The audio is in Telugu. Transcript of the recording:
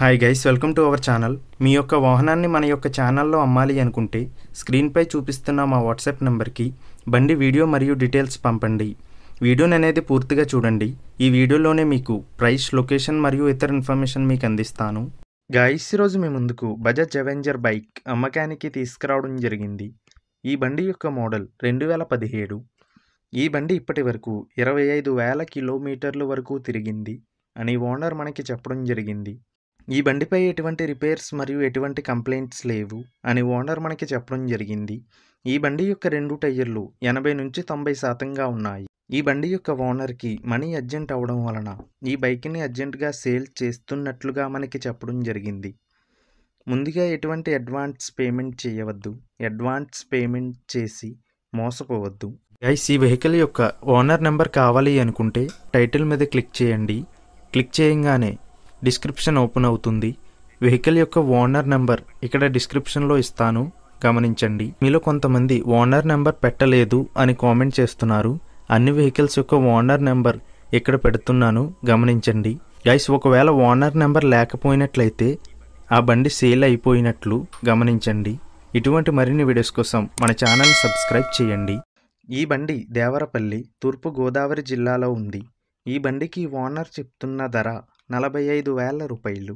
Hi guys, welcome to our channel. మీ యొక్క వాహనాన్ని మన యొక్క ఛానల్లో అమ్మాలి అనుకుంటే స్క్రీన్పై చూపిస్తున్న మా వాట్సాప్ నెంబర్కి బండి వీడియో మరియు డీటెయిల్స్ పంపండి. వీడియోని అనేది పూర్తిగా చూడండి. ఈ వీడియోలోనే మీకు ప్రైస్, లొకేషన్ మరియు ఇతర ఇన్ఫర్మేషన్ మీకు అందిస్తాను. గైస్, ఈరోజు మీ ముందుకు బజాజ్ అవెంజర్ బైక్ అమ్మకానికి తీసుకురావడం జరిగింది. ఈ బండి యొక్క మోడల్ 2017. ఈ బండి ఇప్పటి వరకు 25,000 కిలోమీటర్ల వరకు తిరిగింది అని ఓనర్ మనకి చెప్పడం జరిగింది. ఈ బండిపై ఎటువంటి రిపేర్స్ మరియు ఎటువంటి కంప్లైంట్స్ లేవు అని ఓనర్ మనకి చెప్పడం జరిగింది. ఈ బండి యొక్క 2 టైర్లు 80 నుంచి 90% ఉన్నాయి. ఈ బండి యొక్క ఓనర్కి మనీ అర్జెంట్ అవ్వడం వలన ఈ బైక్ని అర్జెంటుగా సేల్ చేస్తున్నట్లుగా మనకి చెప్పడం జరిగింది. ముందుగా ఎటువంటి అడ్వాన్స్ పేమెంట్ చేయవద్దు. అడ్వాన్స్ పేమెంట్ చేసి మోసపోవద్దు. గైస్, ఈ వెహికల్ యొక్క ఓనర్ నెంబర్ కావాలి అనుకుంటే టైటిల్ మీద క్లిక్ చేయండి. క్లిక్ చేయగానే డిస్క్రిప్షన్ ఓపెన్ అవుతుంది. వెహికల్ యొక్క ఓనర్ నెంబర్ ఇక్కడ డిస్క్రిప్షన్లో ఇస్తాను, గమనించండి. మీలో కొంతమంది ఓనర్ నెంబర్ పెట్టలేదు అని కామెంట్ చేస్తున్నారు. అన్ని వెహికల్స్ యొక్క ఓనర్ నెంబర్ ఇక్కడ పెడుతున్నాను, గమనించండి. గైస్, ఒకవేళ ఓనర్ నెంబర్ లేకపోయినట్లయితే ఆ బండి సేల్ అయిపోయినట్లు గమనించండి. ఇటువంటి మరిన్ని వీడియోస్ కోసం మన ఛానల్ సబ్స్క్రైబ్ చేయండి. ఈ బండి దేవరపల్లి, తూర్పు గోదావరి జిల్లాలో ఉంది. ఈ బండికి ఓనర్ చెప్తున్న ధర 45,000 రూపాయలు.